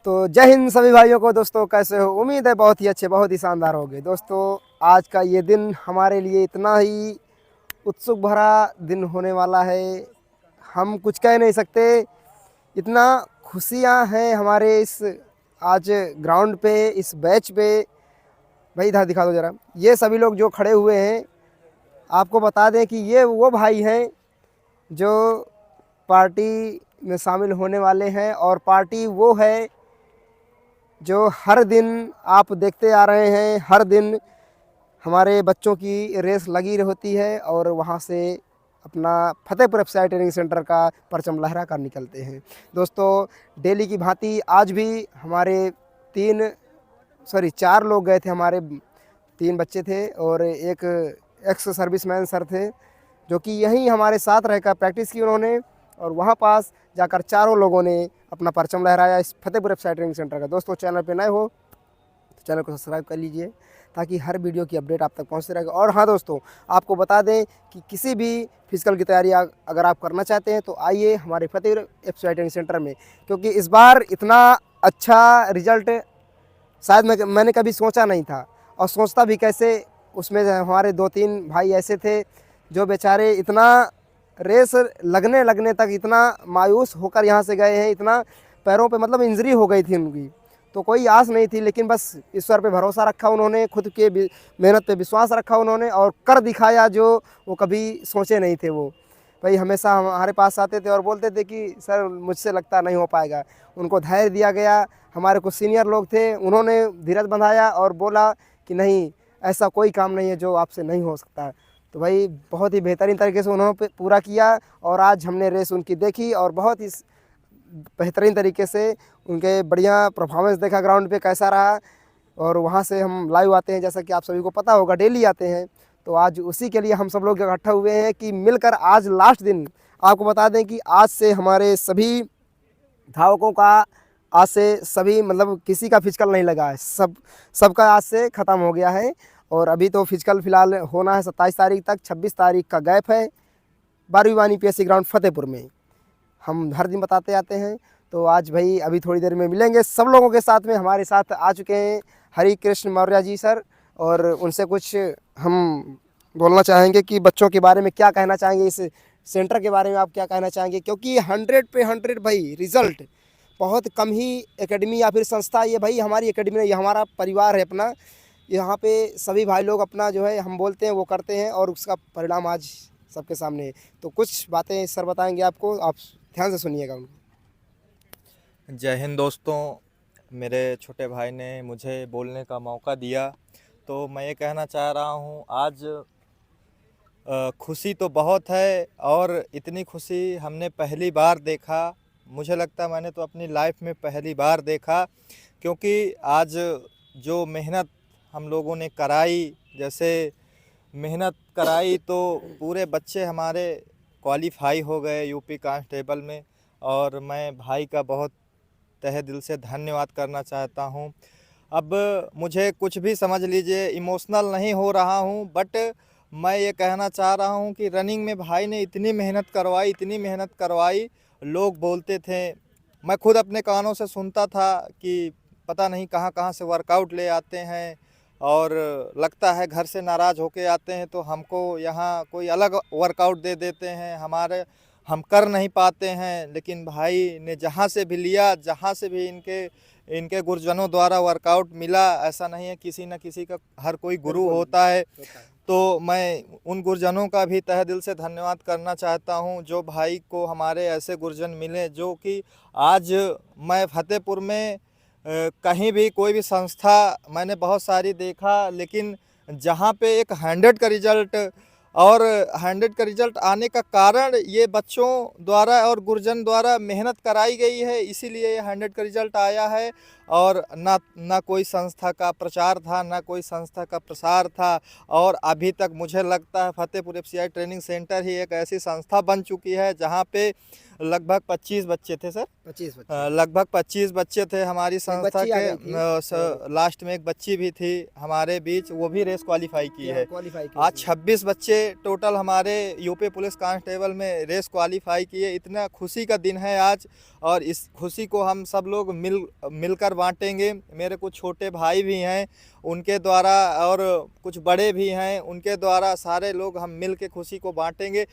तो जय हिंद सभी भाइयों को। दोस्तों कैसे हो? उम्मीद है बहुत ही अच्छे, बहुत ही शानदार होंगे। दोस्तों आज का ये दिन हमारे लिए इतना ही उत्सुक भरा दिन होने वाला है, हम कुछ कह नहीं सकते। इतना खुशियाँ हैं हमारे इस आज ग्राउंड पे, इस बैच पे। भाई इधर दिखा दो ज़रा, ये सभी लोग जो खड़े हुए हैं, आपको बता दें कि ये वो भाई हैं जो पार्टी में शामिल होने वाले हैं। और पार्टी वो है जो हर दिन आप देखते आ रहे हैं, हर दिन हमारे बच्चों की रेस लगी होती है और वहाँ से अपना फतेहपुर एफसीआई ट्रेनिंग सेंटर का परचम लहरा कर निकलते हैं। दोस्तों डेली की भांति आज भी हमारे 4 लोग गए थे। हमारे 3 बच्चे थे और एक एक्स सर्विसमैन सर थे जो कि यहीं हमारे साथ रहकर प्रैक्टिस की उन्होंने, और वहाँ पास जाकर चारों लोगों ने अपना परचम लहराया इस फतेहपुर एफसीआई ट्रेनिंग सेंटर का। दोस्तों चैनल पे नए हो तो चैनल को सब्सक्राइब कर लीजिए ताकि हर वीडियो की अपडेट आप तक पहुंचती रहेगी। और हाँ दोस्तों, आपको बता दें कि किसी भी फिजिकल की तैयारी अगर आप करना चाहते हैं तो आइए हमारे फतेहपुर एफसीआई ट्रेनिंग सेंटर में, क्योंकि इस बार इतना अच्छा रिजल्ट शायद मैंने कभी सोचा नहीं था। और सोचता भी कैसे, उसमें हमारे 2-3 भाई ऐसे थे जो बेचारे इतना रेस लगने तक इतना मायूस होकर यहाँ से गए हैं। इतना पैरों पे मतलब इंजरी हो गई थी उनकी, तो कोई आस नहीं थी, लेकिन बस ईश्वर पे भरोसा रखा उन्होंने, खुद के मेहनत पे विश्वास रखा उन्होंने और कर दिखाया जो वो कभी सोचे नहीं थे। वो भाई हमेशा हमारे पास आते थे और बोलते थे कि सर मुझसे लगता नहीं हो पाएगा। उनको धैर्य दिया गया। हमारे कुछ सीनियर लोग थे, उन्होंने धीरज बंधाया और बोला कि नहीं, ऐसा कोई काम नहीं है जो आपसे नहीं हो सकता। तो भाई बहुत ही बेहतरीन तरीके से उन्होंने पूरा किया और आज हमने रेस उनकी देखी और बहुत ही बेहतरीन तरीके से उनके बढ़िया परफॉर्मेंस देखा ग्राउंड पे कैसा रहा। और वहाँ से हम लाइव आते हैं, जैसा कि आप सभी को पता होगा, डेली आते हैं। तो आज उसी के लिए हम सब लोग इकट्ठा हुए हैं कि मिलकर आज लास्ट दिन आपको बता दें कि आज से हमारे सभी धावकों का, आज से सभी मतलब किसी का फिजिकल नहीं लगा है, सबका आज से ख़त्म हो गया है। और अभी तो फिजिकल फ़िलहाल होना है 27 तारीख तक, 26 तारीख का गैप है 12वीं वानी पीएससी ग्राउंड फतेहपुर में। हम हर दिन बताते आते हैं। तो आज भाई अभी थोड़ी देर में मिलेंगे सब लोगों के साथ में। हमारे साथ आ चुके हैं हरि कृष्ण मौर्य जी सर, और उनसे कुछ हम बोलना चाहेंगे कि बच्चों के बारे में क्या कहना चाहेंगे, इस सेंटर के बारे में आप क्या कहना चाहेंगे, क्योंकि 100 पे 100 भाई रिज़ल्ट बहुत कम ही एकेडमी या फिर संस्था, ये भाई हमारी एकेडमी नहीं, ये हमारा परिवार है अपना। यहाँ पे सभी भाई लोग अपना जो है हम बोलते हैं वो करते हैं और उसका परिणाम आज सबके सामने है। तो कुछ बातें सर बताएंगे आपको, आप ध्यान से सुनिएगा उनको। जय हिंद दोस्तों, मेरे छोटे भाई ने मुझे बोलने का मौका दिया तो मैं ये कहना चाह रहा हूँ। आज खुशी तो बहुत है और इतनी खुशी हमने पहली बार देखा। मुझे लगता है मैंने तो अपनी लाइफ में पहली बार देखा, क्योंकि आज जो मेहनत हम लोगों ने कराई, जैसे मेहनत कराई तो पूरे बच्चे हमारे क्वालिफाई हो गए यूपी कांस्टेबल में। और मैं भाई का बहुत तहे दिल से धन्यवाद करना चाहता हूँ। अब मुझे कुछ भी समझ लीजिए, इमोशनल नहीं हो रहा हूँ, बट मैं ये कहना चाह रहा हूँ कि रनिंग में भाई ने इतनी मेहनत करवाई, इतनी मेहनत करवाई। लोग बोलते थे, मैं खुद अपने कानों से सुनता था कि पता नहीं कहाँ कहाँ से वर्कआउट ले आते हैं और लगता है घर से नाराज़ होके आते हैं, तो हमको यहाँ कोई अलग वर्कआउट दे देते हैं, हम कर नहीं पाते हैं। लेकिन भाई ने जहाँ से भी लिया, जहाँ से भी इनके गुरुजनों द्वारा वर्कआउट मिला, ऐसा नहीं है, किसी न किसी का हर कोई गुरु होता है। तो मैं उन गुरुजनों का भी तहे दिल से धन्यवाद करना चाहता हूं, जो भाई को हमारे ऐसे गुरुजन मिले जो कि आज मैं फतेहपुर में कहीं भी कोई भी संस्था मैंने बहुत सारी देखा, लेकिन जहां पे एक 100 का रिजल्ट, और 100 का रिजल्ट आने का कारण ये बच्चों द्वारा और गुरुजन द्वारा मेहनत कराई गई है, इसीलिए ये 100 का रिजल्ट आया है। और ना कोई संस्था का प्रचार था, ना कोई संस्था का प्रसार था। और अभी तक मुझे लगता है फतेहपुर एफसीआई ट्रेनिंग सेंटर ही एक ऐसी संस्था बन चुकी है जहाँ पे लगभग 25 बच्चे थे सर। 25 बच्चे। लगभग 25 बच्चे थे हमारी संस्था बच्ची आ के। गई थी। लास्ट में एक बच्ची भी थी हमारे बीच, वो भी रेस क्वालिफाई की है। क्वालिफाई की आज उसने। 26 बच्चे टोटल हमारे यूपी पुलिस कांस्टेबल में रेस क्वालिफाई किए। इतना खुशी का दिन है आज, और इस खुशी को हम सब लोग मिलकर बांटेंगे। मेरे कुछ छोटे भाई भी हैं उनके द्वारा, और कुछ बड़े भी हैं उनके द्वारा, सारे लोग हम मिल के खुशी को बांटेंगे।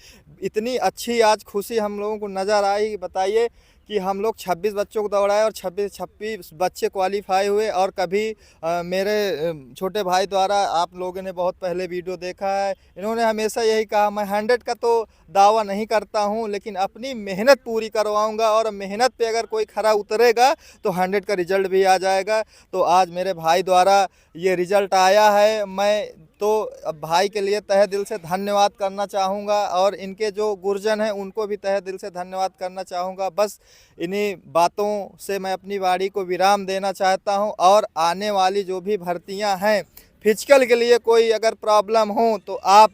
इतनी अच्छी आज खुशी हम लोगों को नज़र आई, बताइए कि हम लोग 26 बच्चों को दौड़ाए और 26 बच्चे क्वालिफाई हुए। और कभी मेरे छोटे भाई द्वारा, आप लोगों ने बहुत पहले वीडियो देखा है, इन्होंने हमेशा यही कहा, मैं 100 का तो दावा नहीं करता हूं, लेकिन अपनी मेहनत पूरी करवाऊंगा, और मेहनत पे अगर कोई खरा उतरेगा तो 100 का रिजल्ट भी आ जाएगा। तो आज मेरे भाई द्वारा ये रिजल्ट आया है। मैं तो भाई के लिए तहे दिल से धन्यवाद करना चाहूँगा, और इनके जो गुरुजन हैं उनको भी तहे दिल से धन्यवाद करना चाहूँगा। बस इन्हीं बातों से मैं अपनी वाणी को विराम देना चाहता हूँ। और आने वाली जो भी भर्तियाँ हैं, फिजिकल के लिए कोई अगर प्रॉब्लम हो तो आप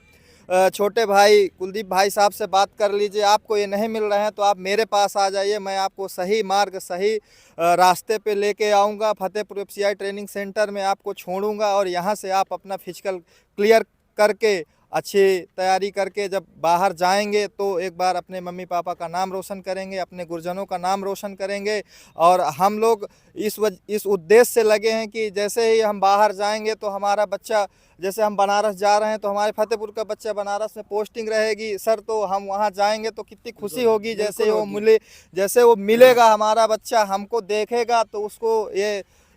छोटे भाई कुलदीप भाई साहब से बात कर लीजिए। आपको ये नहीं मिल रहे हैं तो आप मेरे पास आ जाइए, मैं आपको सही मार्ग, सही रास्ते पे लेके आऊँगा। फतेहपुर एफसीआई ट्रेनिंग सेंटर में आपको छोड़ूंगा, और यहाँ से आप अपना फिजिकल क्लियर करके, अच्छी तैयारी करके जब बाहर जाएंगे तो एक बार अपने मम्मी पापा का नाम रोशन करेंगे, अपने गुरुजनों का नाम रोशन करेंगे। और हम लोग इस उद्देश्य से लगे हैं कि जैसे ही हम बाहर जाएंगे तो हमारा बच्चा, जैसे हम बनारस जा रहे हैं तो हमारे फतेहपुर का बच्चा बनारस में पोस्टिंग रहेगी सर, तो हम वहाँ जाएंगे तो कितनी खुशी होगी। जैसे वो मिलेगा हमारा बच्चा, हमको देखेगा तो उसको ये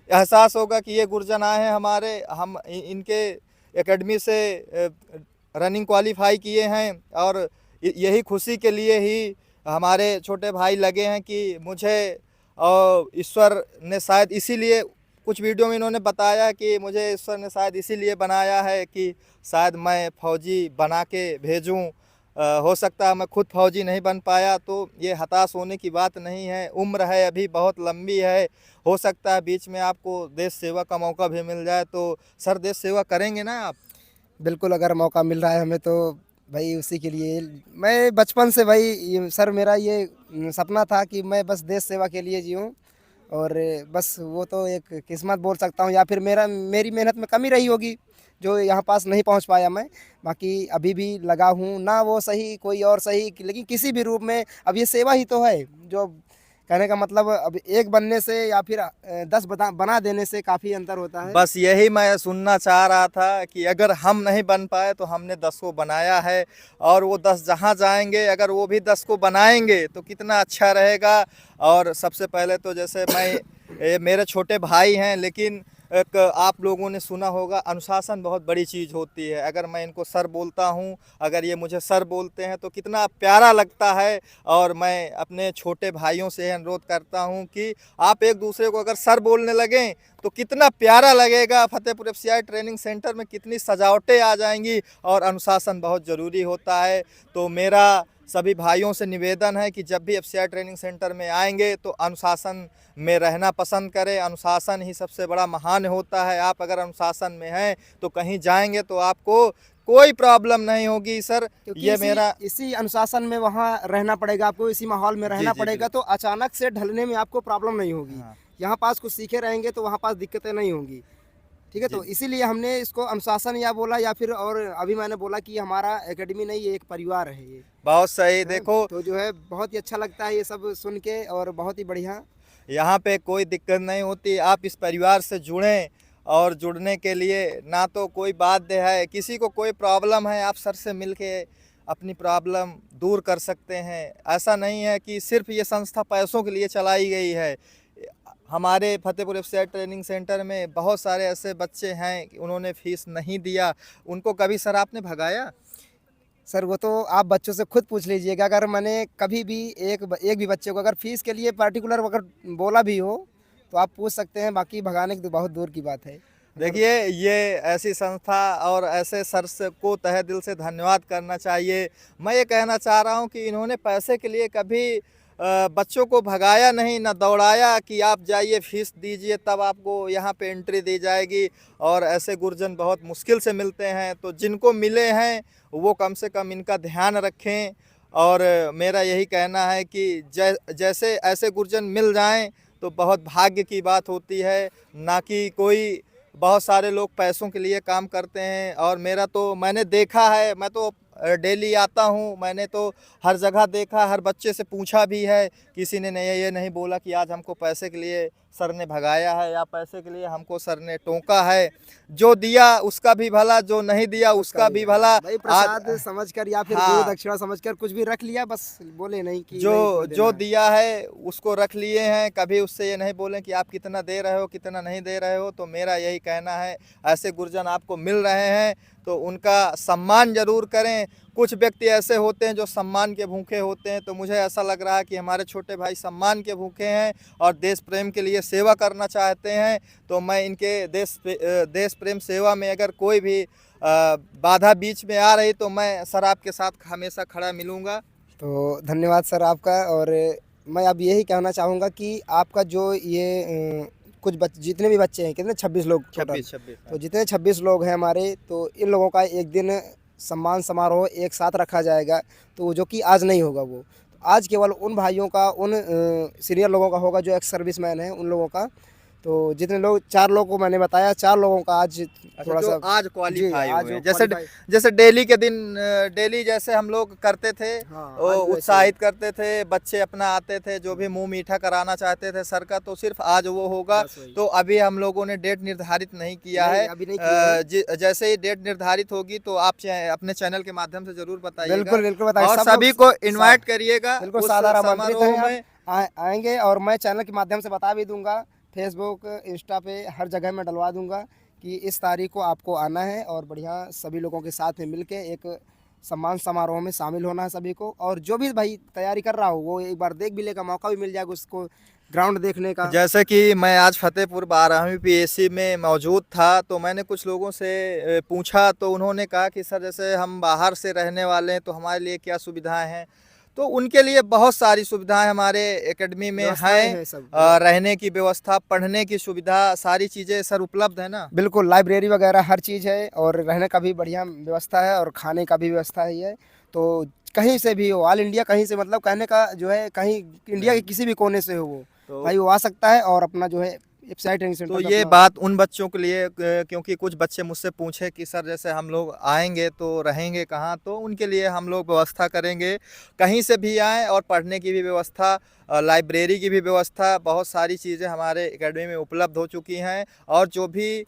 एहसास होगा कि ये गुरुजन आए हैं हमारे, हम इनके एकेडमी से रनिंग क्वालिफाई किए हैं। और यही खुशी के लिए ही हमारे छोटे भाई लगे हैं कि मुझे, और ईश्वर ने शायद इसीलिए, कुछ वीडियो में इन्होंने बताया कि मुझे ईश्वर ने शायद इसीलिए बनाया है कि शायद मैं फौजी बना के भेजूँ। हो सकता है मैं खुद फौजी नहीं बन पाया, तो ये हताश होने की बात नहीं है। उम्र है अभी बहुत लंबी है, हो सकता है बीच में आपको देश सेवा का मौका भी मिल जाए। तो सर, देश सेवा करेंगे ना आप? बिल्कुल, अगर मौका मिल रहा है हमें तो भाई उसी के लिए। मैं बचपन से भाई सर, मेरा ये सपना था कि मैं बस देश सेवा के लिए जीऊँ, और बस वो तो एक किस्मत बोल सकता हूँ, या फिर मेरी मेहनत में कमी रही होगी जो यहाँ पास नहीं पहुँच पाया मैं। बाकी अभी भी लगा हूँ, ना वो सही कोई और सही, लेकिन किसी भी रूप में अब ये सेवा ही तो है। जो कहने का मतलब, अब एक बनने से या फिर 10 बना देने से काफ़ी अंतर होता है। बस यही मैं सुनना चाह रहा था कि अगर हम नहीं बन पाए तो हमने 10 को बनाया है, और वो 10 जहाँ जाएंगे अगर वो भी 10 को बनाएंगे तो कितना अच्छा रहेगा। और सबसे पहले तो जैसे मैं, मेरे छोटे भाई हैं, लेकिन एक आप लोगों ने सुना होगा, अनुशासन बहुत बड़ी चीज़ होती है। अगर मैं इनको सर बोलता हूँ, अगर ये मुझे सर बोलते हैं तो कितना प्यारा लगता है। और मैं अपने छोटे भाइयों से अनुरोध करता हूँ कि आप एक दूसरे को अगर सर बोलने लगें तो कितना प्यारा लगेगा। फतेहपुर एफसीआई ट्रेनिंग सेंटर में कितनी सजावटें आ जाएंगी, और अनुशासन बहुत ज़रूरी होता है। तो मेरा सभी भाइयों से निवेदन है कि जब भी एफसीआई ट्रेनिंग सेंटर में आएंगे तो अनुशासन में रहना पसंद करें। अनुशासन ही सबसे बड़ा महान होता है। आप अगर अनुशासन में हैं तो कहीं जाएंगे तो आपको कोई प्रॉब्लम नहीं होगी सर। ये मेरा इसी अनुशासन में वहाँ रहना पड़ेगा आपको, इसी माहौल में रहना पड़ेगा, तो अचानक से ढलने में आपको प्रॉब्लम नहीं होगी। यहाँ पास कुछ सीखे रहेंगे तो वहाँ पास दिक्कतें नहीं होंगी। ठीक है, तो इसीलिए हमने इसको अनुशासन या बोला, या फिर और अभी मैंने बोला कि हमारा एकेडमी नहीं, ये एक परिवार है। ये बहुत सही। देखो, तो जो है बहुत ही अच्छा लगता है ये सब सुन के, और बहुत ही बढ़िया। यहाँ पे कोई दिक्कत नहीं होती। आप इस परिवार से जुड़ें, और जुड़ने के लिए ना तो कोई बाध्य है, किसी को कोई प्रॉब्लम है आप सर से मिल के अपनी प्रॉब्लम दूर कर सकते हैं। ऐसा नहीं है कि सिर्फ ये संस्था पैसों के लिए चलाई गई है। हमारे फतेहपुर एफसीआई ट्रेनिंग सेंटर में बहुत सारे ऐसे बच्चे हैं कि उन्होंने फीस नहीं दिया, उनको कभी सर आपने भगाया? सर, वो तो आप बच्चों से खुद पूछ लीजिएगा। अगर मैंने कभी भी एक भी बच्चे को अगर फीस के लिए पर्टिकुलर अगर बोला भी हो तो आप पूछ सकते हैं, बाकी भगाने की तो बहुत दूर की बात है। देखिए, ये ऐसी संस्था और ऐसे सर से को तहे दिल से धन्यवाद करना चाहिए। मैं ये कहना चाह रहा हूँ कि इन्होंने पैसे के लिए कभी बच्चों को भगाया नहीं, ना दौड़ाया कि आप जाइए फीस दीजिए तब आपको यहाँ पे एंट्री दी जाएगी। और ऐसे गुरुजन बहुत मुश्किल से मिलते हैं, तो जिनको मिले हैं वो कम से कम इनका ध्यान रखें। और मेरा यही कहना है कि जैसे ऐसे गुरुजन मिल जाएं तो बहुत भाग्य की बात होती है, ना कि कोई बहुत सारे लोग पैसों के लिए काम करते हैं। और मेरा तो मैंने देखा है, मैं तो डेली आता हूँ, मैंने तो हर जगह देखा, हर बच्चे से पूछा भी है, किसी ने नहीं ये नहीं बोला कि आज हमको पैसे के लिए सर ने भगाया है या पैसे के लिए हमको सर ने टोका है। जो दिया उसका भी भला, जो नहीं दिया उसका भी भला। भाई प्रसाद समझकर या फिर हाँ, गुरु दक्षिणा समझकर कुछ भी रख लिया, बस बोले नहीं कि जो नहीं कोई देना जो है। दिया है उसको रख लिए हैं, कभी उससे ये नहीं बोलें कि आप कितना दे रहे हो कितना नहीं दे रहे हो। तो मेरा यही कहना है, ऐसे गुरुजन आपको मिल रहे हैं तो उनका सम्मान जरूर करें। कुछ व्यक्ति ऐसे होते हैं जो सम्मान के भूखे होते हैं, तो मुझे ऐसा लग रहा है कि हमारे छोटे भाई सम्मान के भूखे हैं और देश प्रेम के लिए सेवा करना चाहते हैं। तो मैं इनके देश प्रेम सेवा में अगर कोई भी बाधा बीच में आ रही तो मैं सर आपके साथ हमेशा खड़ा मिलूँगा। तो धन्यवाद सर आपका। और मैं अब यही कहना चाहूँगा कि आपका जो ये कुछ जितने भी बच्चे हैं, कितने 26 लोग टोटल, 26 तो जितने 26 लोग हैं हमारे, तो इन लोगों का एक दिन सम्मान समारोह एक साथ रखा जाएगा, तो जो कि आज नहीं होगा। वो आज केवल उन भाइयों का, उन सीनियर लोगों का होगा जो एक्स सर्विसमैन हैं, उन लोगों का। तो जितने लोग 4 लोगों को मैंने बताया, 4 लोगों का आज थोड़ा जो सा आज क्वालिफाई आज हुए हैं। जो qualify- जैसे डेली के दिन डेली जैसे हम लोग करते थे, हाँ, वो आज वैसे उत्साहित करते थे, बच्चे अपना आते थे जो भी मुंह मीठा कराना चाहते थे सर का, तो सिर्फ आज वो होगा। बस वही। तो अभी हम लोगों ने डेट निर्धारित नहीं किया नहीं, है। अभी नहीं किया है। जैसे ही डेट निर्धारित होगी तो आप अपने चैनल के माध्यम से जरूर बताइएगा बिल्कुल बिल्कुल बताइए। और सब लोग सभी को इनवाइट करिएगा बिल्कुल उस सादर आमंत्रित समारोह हैं में। आप आएंगे। और मैं चैनल के माध्यम से बता भी दूंगा, फेसबुक इंस्टा पे हर जगह मैं डलवा दूंगा कि इस तारीख को आपको आना है और बढ़िया सभी लोगों के साथ में मिलके एक सम्मान समारोह में शामिल होना है सभी को। और जो भी भाई तैयारी कर रहा हो वो एक बार देख भी लेगा, मौका भी मिल जाएगा उसको ग्राउंड देखने का। जैसे कि मैं आज फतेहपुर 12वीं पीएससी में मौजूद था, तो मैंने कुछ लोगों से पूछा, तो उन्होंने कहा कि सर जैसे हम बाहर से रहने वाले हैं तो हमारे लिए क्या सुविधाएं हैं। तो उनके लिए बहुत सारी सुविधाएं हमारे एकेडमी में व्यवस्थाएं हैं। हैं सब। रहने की व्यवस्था, पढ़ने की सुविधा, सारी चीज़ें सर उपलब्ध है ना। बिल्कुल लाइब्रेरी वगैरह हर चीज़ है और रहने का भी बढ़िया व्यवस्था है और खाने का भी व्यवस्था ही है। तो कहीं से भी हो, ऑल इंडिया कहीं से, मतलब कहने का जो है कहीं इंडिया के किसी भी कोने से हो वो तो भाई वो आ सकता है और अपना जो है वेबसाइट ट्रेनिंग सेंटर तो पे ये अपना- बात उन बच्चों के लिए, क्योंकि कुछ बच्चे मुझसे पूछे कि सर जैसे हम लोग आएंगे तो रहेंगे कहाँ, तो उनके लिए हम लोग व्यवस्था करेंगे, कहीं से भी आएँ। और पढ़ने की भी व्यवस्था, लाइब्रेरी की भी व्यवस्था, बहुत सारी चीज़ें हमारे एकेडमी में उपलब्ध हो चुकी हैं। और जो भी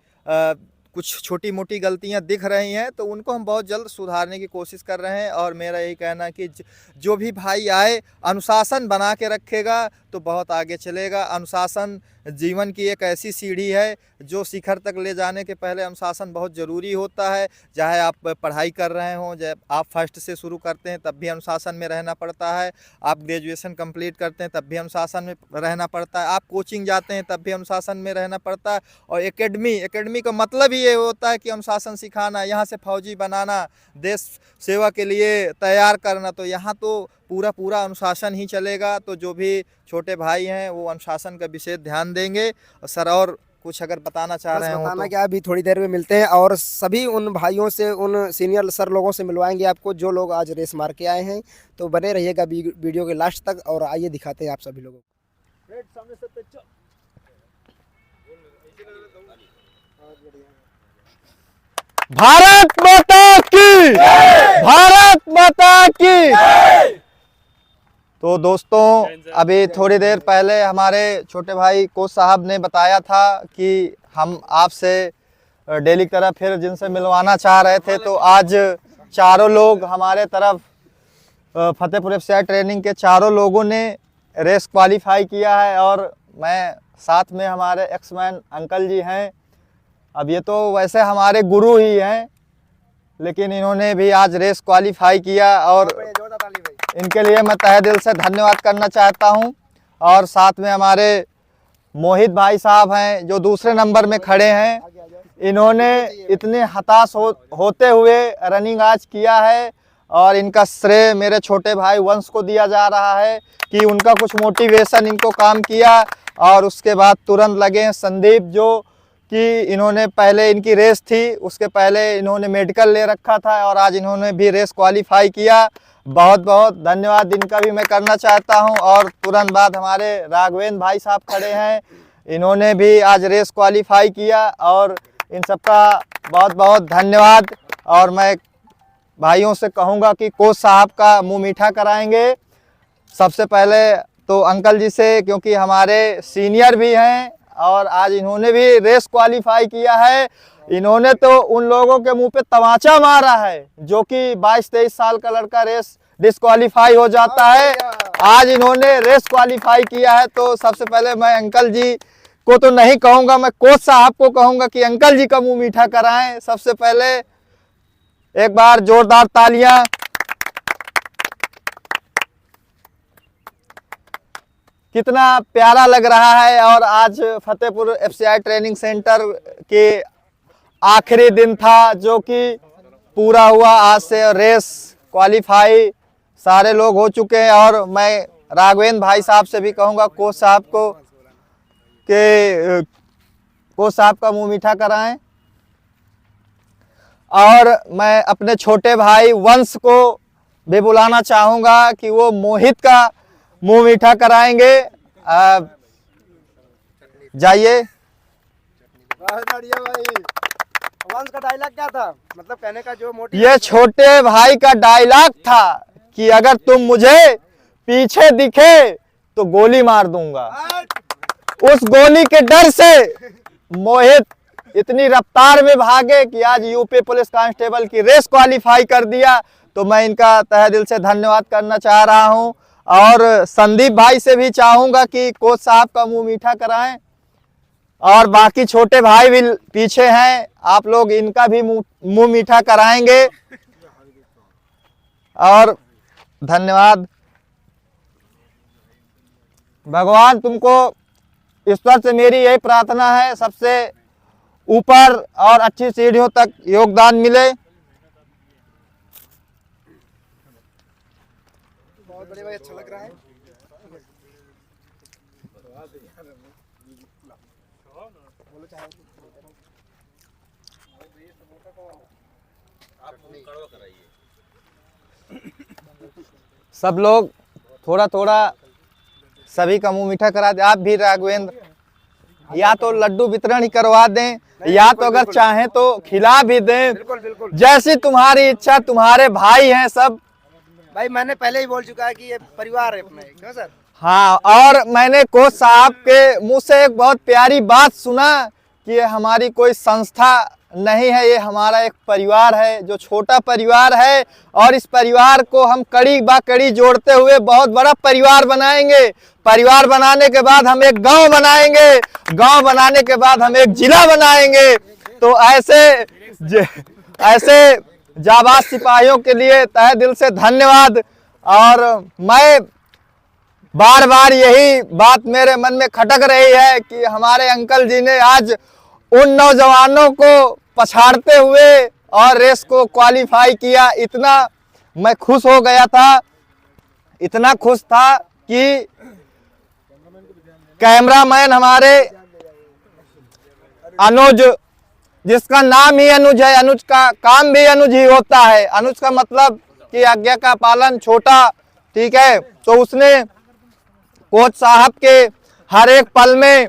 कुछ छोटी मोटी गलतियां दिख रही हैं तो उनको हम बहुत जल्द सुधारने की कोशिश कर रहे हैं। और मेरा यही कहना है कि जो भी भाई आए अनुशासन बना के रखेगा तो बहुत आगे चलेगा। अनुशासन जीवन की एक ऐसी सीढ़ी है जो शिखर तक ले जाने के पहले अनुशासन बहुत ज़रूरी होता है। चाहे आप पढ़ाई कर रहे हों, जब आप फर्स्ट से शुरू करते हैं तब भी अनुशासन में रहना पड़ता है, आप ग्रेजुएशन कंप्लीट करते हैं तब भी अनुशासन में रहना पड़ता है, आप कोचिंग जाते हैं तब भी अनुशासन में रहना पड़ता है। और एकेडमी का मतलब ही ये होता है कि अनुशासन सिखाना, यहाँ से फौजी बनाना, देश सेवा के लिए तैयार करना। तो यहाँ तो पूरा अनुशासन ही चलेगा। तो जो भी छोटे भाई हैं वो अनुशासन का विशेष ध्यान देंगे। सर और कुछ अगर बताना चाह बस रहे हो बताना तो? क्या, अभी थोड़ी देर में मिलते हैं और सभी उन भाइयों से, उन सीनियर सर लोगों से मिलवाएंगे आपको जो लोग आज रेस मार के आए हैं। तो बने रहिएगा वीडियो के लास्ट तक और आइए दिखाते हैं आप सभी लोगों को। भारत माता की, भारत माता की। तो दोस्तों अभी थोड़ी देर पहले हमारे छोटे भाई कोच साहब ने बताया था कि हम आपसे डेली की तरह फिर जिनसे मिलवाना चाह रहे थे, तो आज चारों लोग हमारे तरफ फतेहपुर एफसीआई ट्रेनिंग के चारों लोगों ने रेस क्वालिफाई किया है। और मैं साथ में हमारे एक्समैन अंकल जी हैं। अब ये तो वैसे हमारे गुरु ही हैं, लेकिन इन्होंने भी आज रेस क्वालिफाई किया और इनके लिए मैं तहे दिल से धन्यवाद करना चाहता हूं। और साथ में हमारे मोहित भाई साहब हैं जो दूसरे नंबर में खड़े हैं। इन्होंने इतने हताश होते हुए रनिंग आज किया है और इनका श्रेय मेरे छोटे भाई वंश को दिया जा रहा है कि उनका कुछ मोटिवेशन इनको काम किया। और उसके बाद तुरंत लगे हैं संदीप जो कि इन्होंने पहले इनकी रेस थी, उसके पहले इन्होंने मेडिकल ले रखा था और आज इन्होंने भी रेस क्वालिफाई किया। बहुत बहुत धन्यवाद इनका भी मैं करना चाहता हूं। और तुरंत बाद हमारे राघवेंद्र भाई साहब खड़े हैं, इन्होंने भी आज रेस क्वालिफाई किया और इन सबका बहुत बहुत धन्यवाद। और मैं भाइयों से कहूँगा कि कोच साहब का मुँह मीठा कराएंगे। सबसे पहले तो अंकल जी से, क्योंकि हमारे सीनियर भी हैं और आज इन्होंने भी रेस क्वालिफाई किया है। इन्होंने तो उन लोगों के मुंह पे तमाचा मारा है जो कि 22-23 साल का लड़का रेस डिस्क्वालीफाई हो जाता है। आज इन्होंने रेस क्वालिफाई किया है। तो सबसे पहले मैं अंकल जी को तो नहीं कहूँगा, मैं कोच साहब को कहूँगा कि अंकल जी का मुँह मीठा कराएं। सबसे पहले एक बार जोरदार तालियां। कितना प्यारा लग रहा है। और आज फतेहपुर एफसीआई ट्रेनिंग सेंटर के आखिरी दिन था जो कि पूरा हुआ आज से। रेस क्वालिफाई सारे लोग हो चुके हैं और मैं राघवेंद्र भाई साहब से भी कहूँगा कोच साहब को कि कोच साहब का मुँह मीठा कराएं। और मैं अपने छोटे भाई वंश को भी बुलाना चाहूँगा कि वो मोहित का मुँह मीठा कराएंगे। जाइए। वंश का डायलॉग क्या था, मतलब कहने का जो मोटिव? ये छोटे भाई का डायलॉग था कि अगर तुम मुझे पीछे दिखे तो गोली मार दूंगा। उस गोली के डर से मोहित इतनी रफ्तार में भागे कि आज यूपी पुलिस कांस्टेबल की रेस क्वालिफाई कर दिया। तो मैं इनका तहे दिल से धन्यवाद करना चाह रहा हूं। और संदीप भाई से भी चाहूंगा कि कोच साहब का मुंह मीठा कराएं। और बाकी छोटे भाई भी पीछे हैं, आप लोग इनका भी मुंह मीठा कराएंगे। और धन्यवाद। भगवान तुमको, ईश्वर से मेरी यही प्रार्थना है, सबसे ऊपर और अच्छी सीढ़ियों तक योगदान मिले। बहुत बड़े भाई, अच्छा लग रहा है। सब लोग थोड़ा थोड़ा सभी का मुंह मीठा करा दे। आप भी राघवेंद्र, या तो लड्डू वितरण ही करवा दें या तो अगर चाहें तो खिला भी दें। बिल्कुल बिल्कुल, जैसी तुम्हारी इच्छा। तुम्हारे भाई हैं सब। भाई मैंने पहले ही बोल चुका है कि ये परिवार है अपना, क्यों सर? हाँ, और मैंने कोच साहब के मुंह से एक बहुत प्यारी बात सुना कि ये हमारी कोई संस्था नहीं है, ये हमारा एक परिवार है, जो छोटा परिवार है। और इस परिवार को हम कड़ी बा कड़ी जोड़ते हुए बहुत बड़ा परिवार बनाएंगे। परिवार बनाने के बाद हम एक गांव बनाएंगे, गांव बनाने के बाद हम एक जिला बनाएंगे। तो ऐसे जाबाज सिपाहियों के लिए तहे दिल से धन्यवाद। और मैं बार बार यही बात मेरे मन में खटक रही है कि हमारे अंकल जी ने आज उन नौजवानों को पछाड़ते हुए और रेस को क्वालिफाई किया। इतना मैं खुश हो गया था, इतना खुश था कि कैमरामैन हमारे अनुज, जिसका नाम ही अनुज है, अनुज का काम भी अनुज ही होता है। अनुज का मतलब कि आज्ञा का पालन, छोटा, ठीक है। तो उसने कोच साहब के हर एक पल में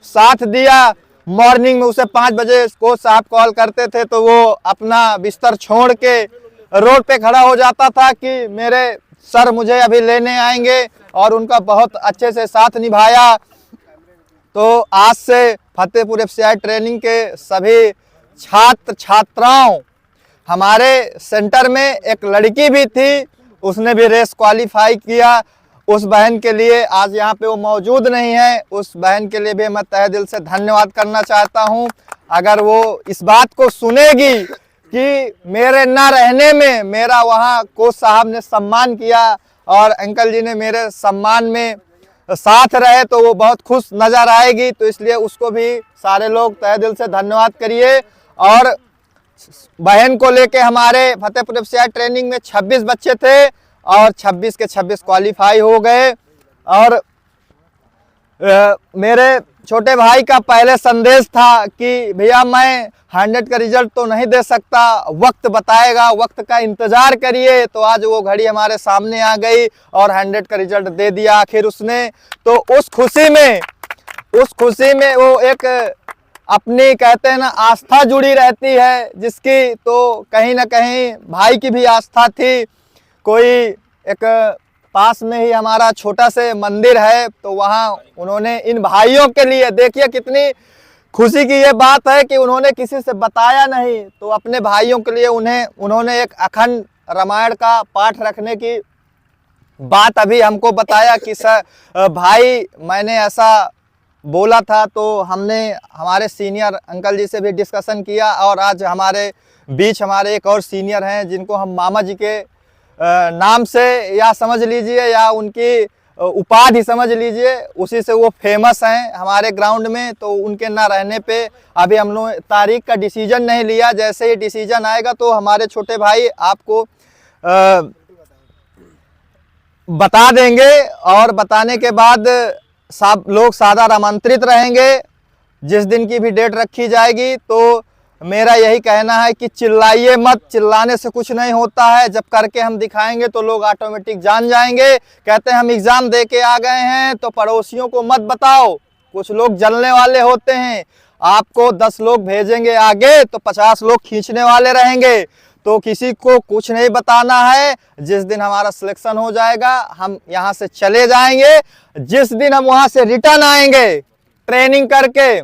साथ दिया। मॉर्निंग में उसे 5 बजे कोच साहब कॉल करते थे तो वो अपना बिस्तर छोड़ के रोड पे खड़ा हो जाता था कि मेरे सर मुझे अभी लेने आएंगे, और उनका बहुत अच्छे से साथ निभाया। तो आज से फतेहपुर एफसीआई ट्रेनिंग के सभी छात्र छात्राओं, हमारे सेंटर में एक लड़की भी थी, उसने भी रेस क्वालिफाई किया। उस बहन के लिए आज यहाँ पे वो मौजूद नहीं है, उस बहन के लिए भी मैं तहे दिल से धन्यवाद करना चाहता हूँ। अगर वो इस बात को सुनेगी कि मेरे ना रहने में मेरा वहाँ कोच साहब ने सम्मान किया और अंकल जी ने मेरे सम्मान में साथ रहे, तो वो बहुत खुश नजर आएगी। तो इसलिए उसको भी सारे लोग तहे दिल से धन्यवाद करिए। और बहन को लेके हमारे फतेहपुर एफसीआई ट्रेनिंग में 26 बच्चे थे और 26 के 26 क्वालिफाई हो गए। और मेरे छोटे भाई का पहले संदेश था कि भैया मैं 100 का रिजल्ट तो नहीं दे सकता, वक्त बताएगा, वक्त का इंतजार करिए। तो आज वो घड़ी हमारे सामने आ गई और 100 का रिजल्ट दे दिया आखिर उसने। तो उस खुशी में वो एक अपनी कहते हैं ना आस्था जुड़ी रहती है जिसकी, तो कहीं ना कहीं भाई की भी आस्था थी। कोई एक पास में ही हमारा छोटा से मंदिर है, तो वहाँ उन्होंने इन भाइयों के लिए, देखिए कितनी खुशी की ये बात है कि उन्होंने किसी से बताया नहीं, तो अपने भाइयों के लिए उन्होंने एक अखंड रामायण का पाठ रखने की बात अभी हमको बताया कि सर भाई मैंने ऐसा बोला था। तो हमने हमारे सीनियर अंकल जी से भी डिस्कशन किया और आज हमारे बीच हमारे एक और सीनियर हैं जिनको हम मामा जी के नाम से या समझ लीजिए या उनकी उपाधि समझ लीजिए, उसी से वो फेमस हैं हमारे ग्राउंड में। तो उनके ना रहने पे अभी हम लोग तारीख का डिसीजन नहीं लिया, जैसे ही डिसीजन आएगा तो हमारे छोटे भाई आपको बता देंगे और बताने के बाद सब लोग सादर आमंत्रित रहेंगे जिस दिन की भी डेट रखी जाएगी। तो मेरा यही कहना है कि चिल्लाइए मत, चिल्लाने से कुछ नहीं होता है, जब करके हम दिखाएंगे तो लोग ऑटोमेटिक जान जाएंगे। कहते हैं हम एग्ज़ाम दे के आ गए हैं तो पड़ोसियों को मत बताओ, कुछ लोग जलने वाले होते हैं। आपको 10 लोग भेजेंगे आगे तो 50 लोग खींचने वाले रहेंगे, तो किसी को कुछ नहीं बताना है। जिस दिन हमारा सिलेक्शन हो जाएगा हम यहाँ से चले जाएंगे, जिस दिन हम वहाँ से रिटर्न आएंगे ट्रेनिंग करके,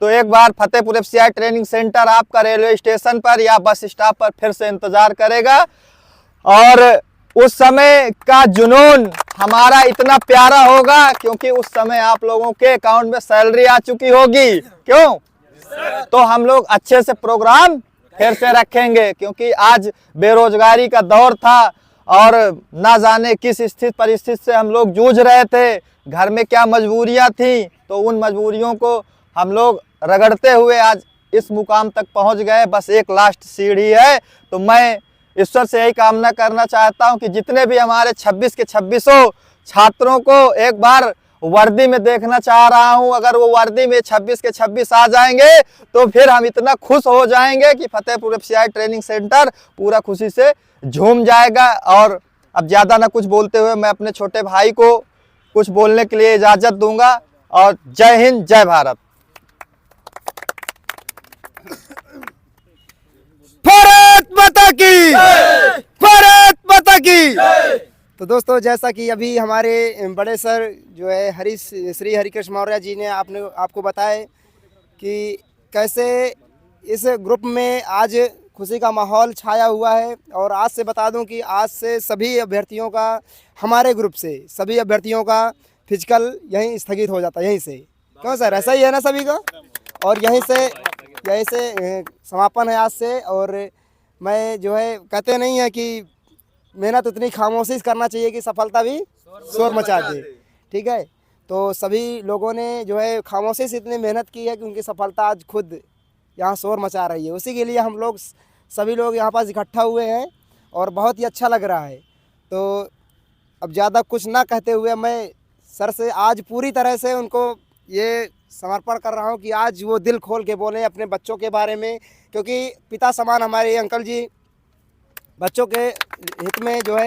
तो एक बार फतेहपुर FCI ट्रेनिंग सेंटर आपका रेलवे स्टेशन पर या बस स्टॉप पर फिर से इंतजार करेगा। और उस समय का जुनून हमारा इतना प्यारा होगा क्योंकि उस समय आप लोगों के अकाउंट में सैलरी आ चुकी होगी। क्यों? तो हम लोग अच्छे से प्रोग्राम फिर से रखेंगे, क्योंकि आज बेरोजगारी का दौर था और ना जाने किस स्थिति परिस्थिति से हम लोग जूझ रहे थे, घर में क्या मजबूरियां थी, तो उन मजबूरियों को हम लोग रगड़ते हुए आज इस मुकाम तक पहुंच गए। बस एक लास्ट सीढ़ी है। तो मैं ईश्वर से यही कामना करना चाहता हूं कि जितने भी हमारे 26 के 26 छात्रों को एक बार वर्दी में देखना चाह रहा हूं। अगर वो वर्दी में 26 के 26 आ जाएंगे तो फिर हम इतना खुश हो जाएंगे कि फतेहपुर FCI ट्रेनिंग सेंटर पूरा खुशी से झूम जाएगा। और अब ज़्यादा ना कुछ बोलते हुए मैं अपने छोटे भाई को कुछ बोलने के लिए इजाज़त दूंगा। और जय हिंद, जय भारत। भारत माता की, भारत माता की। तो दोस्तों, जैसा कि अभी हमारे बड़े सर जो है श्री हरिकृष्ण मौर्य जी ने आपको बताया कि कैसे इस ग्रुप में आज खुशी का माहौल छाया हुआ है। और आज से बता दूं कि आज से सभी अभ्यर्थियों का, हमारे ग्रुप से सभी अभ्यर्थियों का फिजिकल यहीं स्थगित हो जाता है, यहीं से। क्यों सर, ऐसा ही है ना सभी का? और यहीं से समापन है आज से। और मैं जो है, कहते नहीं है कि मेहनत उतनी खामोशी से करना चाहिए कि सफलता भी शोर मचा दे। ठीक है, तो सभी लोगों ने जो है खामोशी से इतनी मेहनत की है कि उनकी सफलता आज खुद यहाँ शोर मचा रही है। उसी के लिए हम लोग सभी लोग यहाँ पास इकट्ठा हुए हैं और बहुत ही अच्छा लग रहा है। तो अब ज़्यादा कुछ ना कहते हुए मैं सर से आज पूरी तरह से उनको ये समर्पण कर रहा हूँ कि आज वो दिल खोल के बोले अपने बच्चों के बारे में, क्योंकि पिता समान हमारे अंकल जी बच्चों के हित में जो है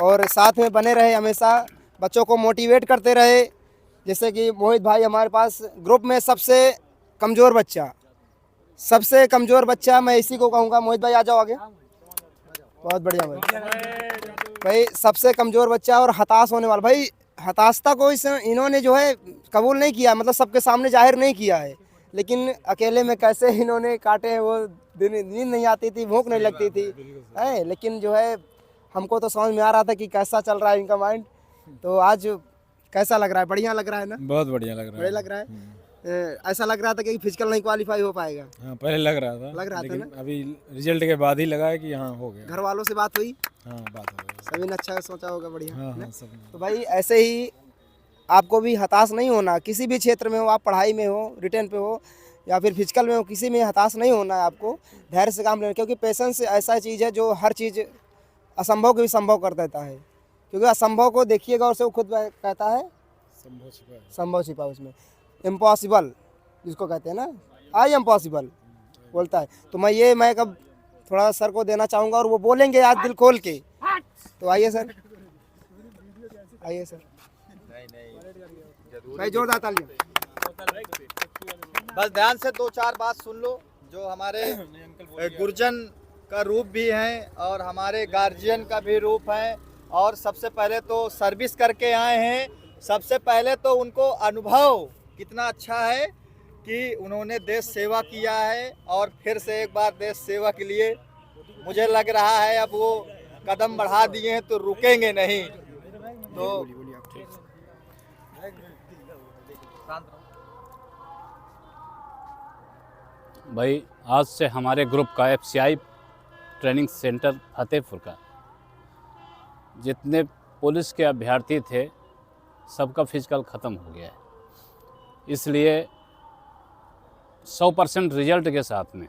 और साथ में बने रहे, हमेशा बच्चों को मोटिवेट करते रहे। जैसे कि मोहित भाई हमारे पास ग्रुप में सबसे कमज़ोर बच्चा मैं इसी को कहूँगा। मोहित भाई आ जाओ आगे। बहुत बढ़िया भाई, सबसे कमज़ोर बच्चा और हताश होने वाला। भाई हताशता को इन्होंने जो है कबूल नहीं किया, मतलब सबके सामने जाहिर नहीं किया है, लेकिन अकेले में कैसे इन्होंने काटे हैं। वो नींद नहीं आती थी, भूख नहीं लगती थी, है, लेकिन जो है हमको तो समझ में आ रहा था कि कैसा चल रहा है इनका माइंड। तो आज कैसा लग रहा है? बढ़िया लग रहा है ना? बहुत बढ़िया लग रहा है। बढ़िया लग रहा है। ऐसा लग रहा था कि फिजिकल नहीं क्वालिफाई हो पाएगा। हाँ, पहले लग रहा था लेकिन ना? अभी रिजल्ट के बाद ही लगा है कि हाँ हो गया। घर वालों से बात हुई? हाँ, बात हो गई। सभी ने अच्छा सोचा होगा, बढ़िया। हाँ, सब। तो भाई ऐसे ही आपको भी हताश नहीं होना, किसी भी क्षेत्र में हो, आप पढ़ाई में हो, रिटर्न पे हो या फिर फिजिकल में हो, किसी में हताश नहीं होना है आपको। धैर्य से काम लेना, क्योंकि पेशेंस ऐसा चीज़ है जो हर चीज़ असंभव को भी संभव कर देता है। क्योंकि असंभव को देखिएगा और से वो खुद कहता है संभव छिपा उसमें। इम्पॉसिबल जिसको कहते हैं ना, आई एम पॉसिबल बोलता है। तो मैं कब थोड़ा सर को देना चाहूँगा और वो बोलेंगे आज दिल खोल के। तो आइए सर, आइए सर, भाई जोरदार तालियां। बस ध्यान से दो चार बात सुन लो। जो हमारे गुरजन का रूप भी हैं और हमारे गार्जियन का भी रूप है, और सबसे पहले तो सर्विस करके आए हैं। सबसे पहले तो उनको अनुभव कितना अच्छा है कि उन्होंने देश सेवा किया है, और फिर से एक बार देश सेवा के लिए मुझे लग रहा है अब वो कदम बढ़ा दिए हैं तो रुकेंगे नहीं। तो भाई आज से हमारे ग्रुप का एफसीआई ट्रेनिंग सेंटर फतेहपुर का जितने पुलिस के अभ्यर्थी थे सबका फिजिकल ख़त्म हो गया है, इसलिए 100% रिजल्ट के साथ में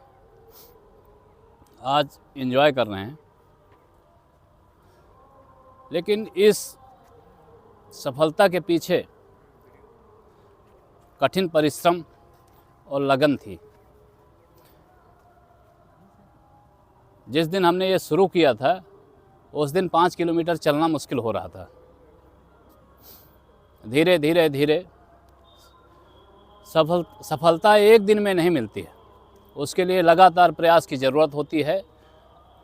आज एंजॉय कर रहे हैं। लेकिन इस सफलता के पीछे कठिन परिश्रम और लगन थी। जिस दिन हमने ये शुरू किया था उस दिन 5 किलोमीटर चलना मुश्किल हो रहा था। धीरे धीरे धीरे सफलता एक दिन में नहीं मिलती है, उसके लिए लगातार प्रयास की ज़रूरत होती है,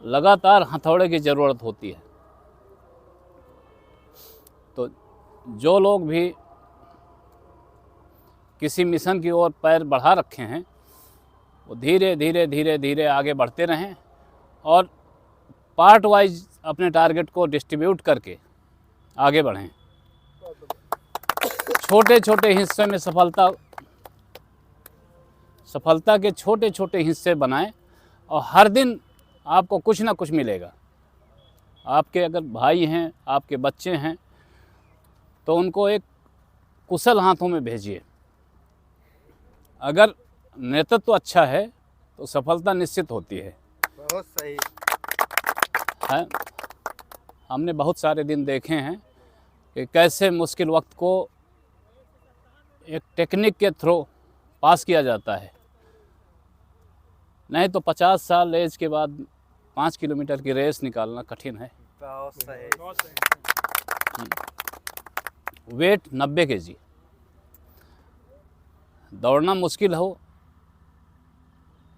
लगातार हथौड़े की ज़रूरत होती है। तो जो लोग भी किसी मिशन की ओर पैर बढ़ा रखे हैं वो धीरे धीरे धीरे धीरे आगे बढ़ते रहें और पार्ट वाइज अपने टारगेट को डिस्ट्रीब्यूट करके आगे बढ़ें। छोटे छोटे हिस्से में सफलता के छोटे छोटे हिस्से बनाएं और हर दिन आपको कुछ ना कुछ मिलेगा। आपके अगर भाई हैं, आपके बच्चे हैं, तो उनको एक कुशल हाथों में भेजिए। अगर नेतृत्व अच्छा है तो सफलता निश्चित होती है। बहुत सही है। हमने बहुत सारे दिन देखे हैं कि कैसे मुश्किल वक्त को एक टेक्निक के थ्रू पास किया जाता है। नहीं तो 50 साल एज के बाद 5 किलोमीटर की रेस निकालना कठिन है। बहुत सही। वेट 90 kg, दौड़ना मुश्किल हो,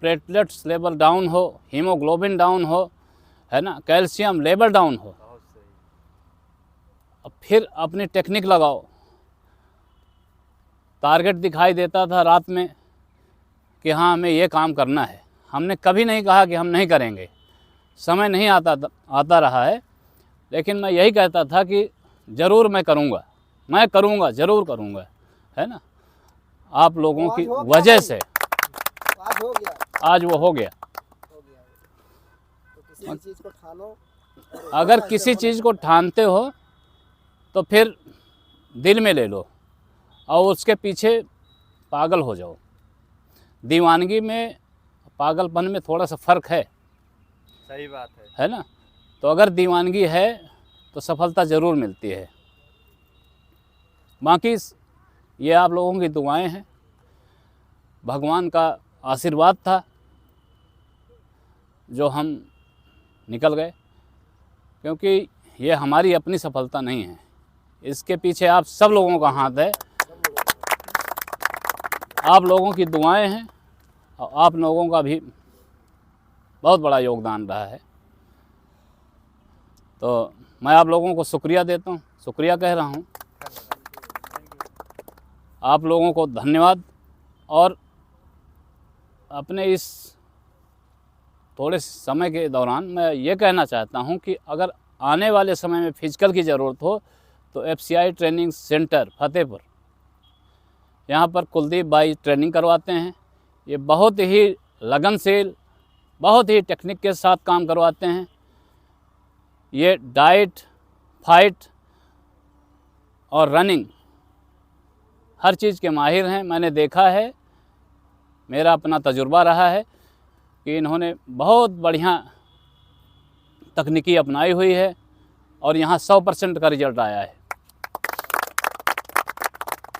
प्लेटलेट्स लेवल डाउन हो, हीमोग्लोबिन डाउन हो, है ना, कैल्शियम लेवल डाउन हो, अब फिर अपनी टेक्निक लगाओ। टारगेट दिखाई देता था रात में कि हाँ हमें ये काम करना है। हमने कभी नहीं कहा कि हम नहीं करेंगे, समय नहीं आता रहा है, लेकिन मैं यही कहता था कि ज़रूर मैं करूँगा, ज़रूर करूँगा, है ना। आप लोगों की वजह से आज हो गया, आज वो हो गया। तो किसी चीज़ को ठानो। अगर किसी चीज़ को ठानते हो तो फिर दिल में ले लो और उसके पीछे पागल हो जाओ। दीवानगी में पागलपन में थोड़ा सा फ़र्क है। सही बात है ना। तो अगर दीवानगी है तो सफलता ज़रूर मिलती है। बाकी ये आप लोगों की दुआएं हैं, भगवान का आशीर्वाद था जो हम निकल गए, क्योंकि ये हमारी अपनी सफलता नहीं है, इसके पीछे आप सब लोगों का हाथ है। आप लोगों की दुआएं हैं और आप लोगों का भी बहुत बड़ा योगदान रहा है। तो मैं आप लोगों को शुक्रिया देता हूँ, शुक्रिया कह रहा हूँ। आप लोगों को धन्यवाद। और अपने इस थोड़े समय के दौरान मैं ये कहना चाहता हूँ कि अगर आने वाले समय में फिजिकल की ज़रूरत हो तो एफसीआई ट्रेनिंग सेंटर फतेहपुर, यहाँ पर कुलदीप भाई ट्रेनिंग करवाते हैं। ये बहुत ही लगनशील, बहुत ही टेक्निक के साथ काम करवाते हैं। ये डाइट, फाइट और रनिंग हर चीज़ के माहिर हैं। मैंने देखा है, मेरा अपना तजुर्बा रहा है कि इन्होंने बहुत बढ़िया तकनीकी अपनाई हुई है और यहाँ 100% का रिजल्ट आया है।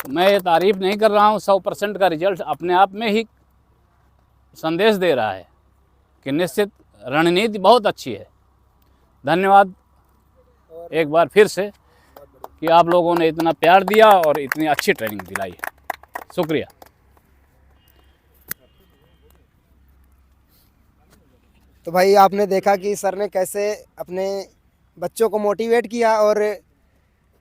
मैं ये तारीफ़ नहीं कर रहा हूँ, 100% का रिजल्ट अपने आप में ही संदेश दे रहा है कि निश्चित रणनीति बहुत अच्छी है। धन्यवाद एक बार फिर से कि आप लोगों ने इतना प्यार दिया और इतनी अच्छी ट्रेनिंग दिलाई है। शुक्रिया। तो भाई आपने देखा कि सर ने कैसे अपने बच्चों को मोटिवेट किया, और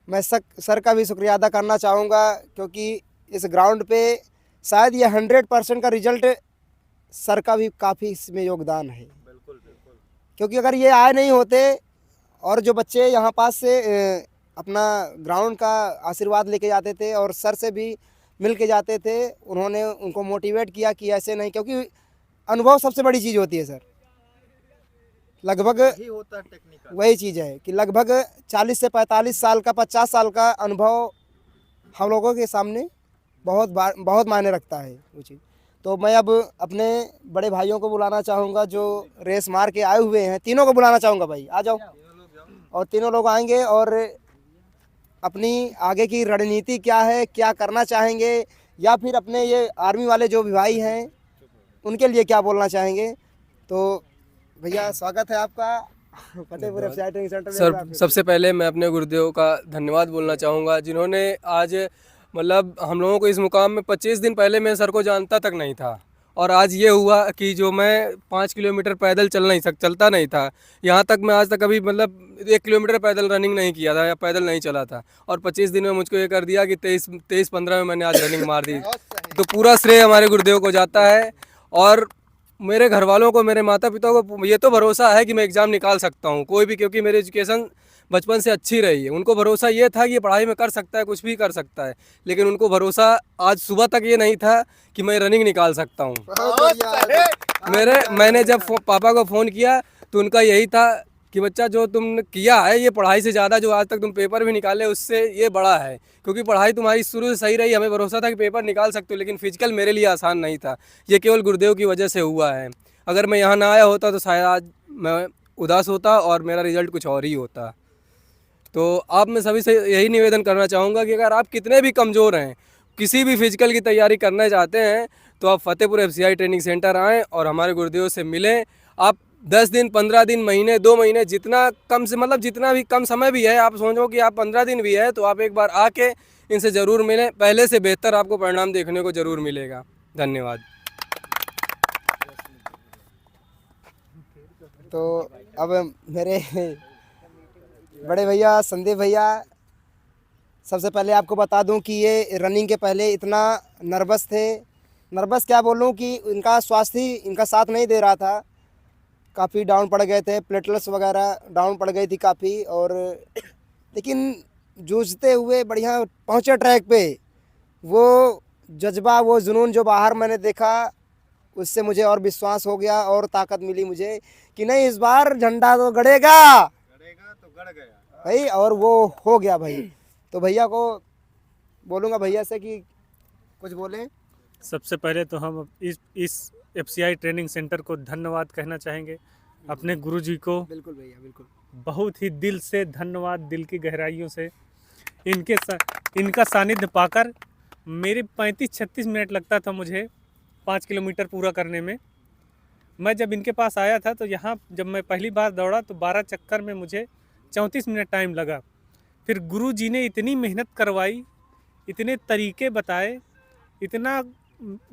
मैं सर का भी शुक्रिया अदा करना चाहूँगा, क्योंकि इस ग्राउंड पे शायद ये 100% का रिजल्ट सर का भी काफ़ी इसमें योगदान है। क्योंकि अगर ये आए नहीं होते और जो बच्चे यहाँ पास से अपना ग्राउंड का आशीर्वाद लेके जाते थे और सर से भी मिल के जाते थे, उन्होंने उनको मोटिवेट किया कि ऐसे नहीं, क्योंकि अनुभव सबसे बड़ी चीज़ होती है सर। लगभग वही चीज़ है कि लगभग 40 से 45 साल का 50 साल का अनुभव हम लोगों के सामने बहुत मायने रखता है वो चीज़। तो मैं अब अपने बड़े भाइयों को बुलाना चाहूँगा जो रेस मार के आए हुए हैं, तीनों को बुलाना चाहूँगा। भाई आ जाओ। और तीनों लोग आएंगे और अपनी आगे की रणनीति क्या है, क्या करना चाहेंगे, या फिर अपने ये आर्मी वाले जो भी भाई हैं उनके लिए क्या बोलना चाहेंगे। तो भैया स्वागत है आपका फतेहपुर एफसीआई ट्रेनिंग सेंटर में। सर सबसे पहले मैं अपने गुरुदेव का धन्यवाद बोलना चाहूँगा, जिन्होंने आज मतलब हम लोगों को इस मुकाम में 25 दिन पहले मैं सर को जानता तक नहीं था, और आज ये हुआ कि जो मैं 5 किलोमीटर पैदल चलता नहीं था, यहाँ तक मैं आज तक कभी मतलब 1 किलोमीटर पैदल रनिंग नहीं किया था या पैदल नहीं चला था, और 25 दिन में मुझको ये कर दिया कि 23-15 में मैंने आज रनिंग मार दी। तो पूरा श्रेय हमारे गुरुदेव को जाता है। और मेरे घर वालों को, मेरे माता पिता को ये तो भरोसा है कि मैं एग्ज़ाम निकाल सकता हूँ कोई भी, क्योंकि मेरी एजुकेशन बचपन से अच्छी रही है। उनको भरोसा ये था कि ये पढ़ाई में कर सकता है, कुछ भी कर सकता है, लेकिन उनको भरोसा आज सुबह तक ये नहीं था कि मैं रनिंग निकाल सकता हूँ। मैंने जब पापा को फ़ोन किया तो उनका यही था कि बच्चा जो तुमने किया है ये पढ़ाई से ज़्यादा, जो आज तक तुम पेपर भी निकाले उससे ये बड़ा है, क्योंकि पढ़ाई तुम्हारी शुरू से सही रही। हमें भरोसा था कि पेपर निकाल सकते हो, लेकिन फिजिकल मेरे लिए आसान नहीं था। ये केवल गुरुदेव की वजह से हुआ है। अगर मैं यहाँ ना आया होता तो शायद आज मैं उदास होता और मेरा रिज़ल्ट कुछ और ही होता। तो आप मैं सभी से यही निवेदन करना चाहूँगा कि अगर आप कितने भी कमज़ोर हैं, किसी भी फिजिकल की तैयारी करना चाहते हैं, तो आप फतेहपुर एफसीआई ट्रेनिंग सेंटर आएँ और हमारे गुरुदेव से मिलें। आप 10 दिन, 15 दिन, महीने, 2 महीने, जितना कम से मतलब जितना भी कम समय भी है, आप सोचो कि आप 15 दिन भी है तो आप एक बार आके इनसे ज़रूर मिलें। पहले से बेहतर आपको परिणाम देखने को ज़रूर मिलेगा। धन्यवाद। तो अब मेरे बड़े भैया संदीप भैया, सबसे पहले आपको बता दूं कि ये रनिंग के पहले इतना नर्वस थे, नर्वस क्या बोलूं कि इनका स्वास्थ्य इनका साथ नहीं दे रहा था, काफ़ी डाउन पड़ गए थे, प्लेटलेट्स वगैरह डाउन पड़ गई थी काफ़ी। और लेकिन जूझते हुए बढ़िया पहुंचे ट्रैक पे, वो जज्बा, वो जुनून जो बाहर मैंने देखा, उससे मुझे और विश्वास हो गया और ताकत मिली मुझे कि नहीं इस बार झंडा तो गड़ेगा तो गड़ गया भाई, और वो हो गया भाई। तो भैया को बोलूँगा भैया से कि कुछ बोलें। सबसे पहले तो हम इस एफसीआई ट्रेनिंग सेंटर को धन्यवाद कहना चाहेंगे, अपने गुरुजी को। बिल्कुल भैया, बिल्कुल। बहुत ही दिल से धन्यवाद, दिल की गहराइयों से। इनका सानिध्य पाकर मेरे 35-36 मिनट लगता था मुझे 5 किलोमीटर पूरा करने में। मैं जब इनके पास आया था तो यहाँ जब मैं पहली बार दौड़ा तो 12 चक्कर में मुझे 34 मिनट टाइम लगा। फिर गुरुजी ने इतनी मेहनत करवाई, इतने तरीके बताए, इतना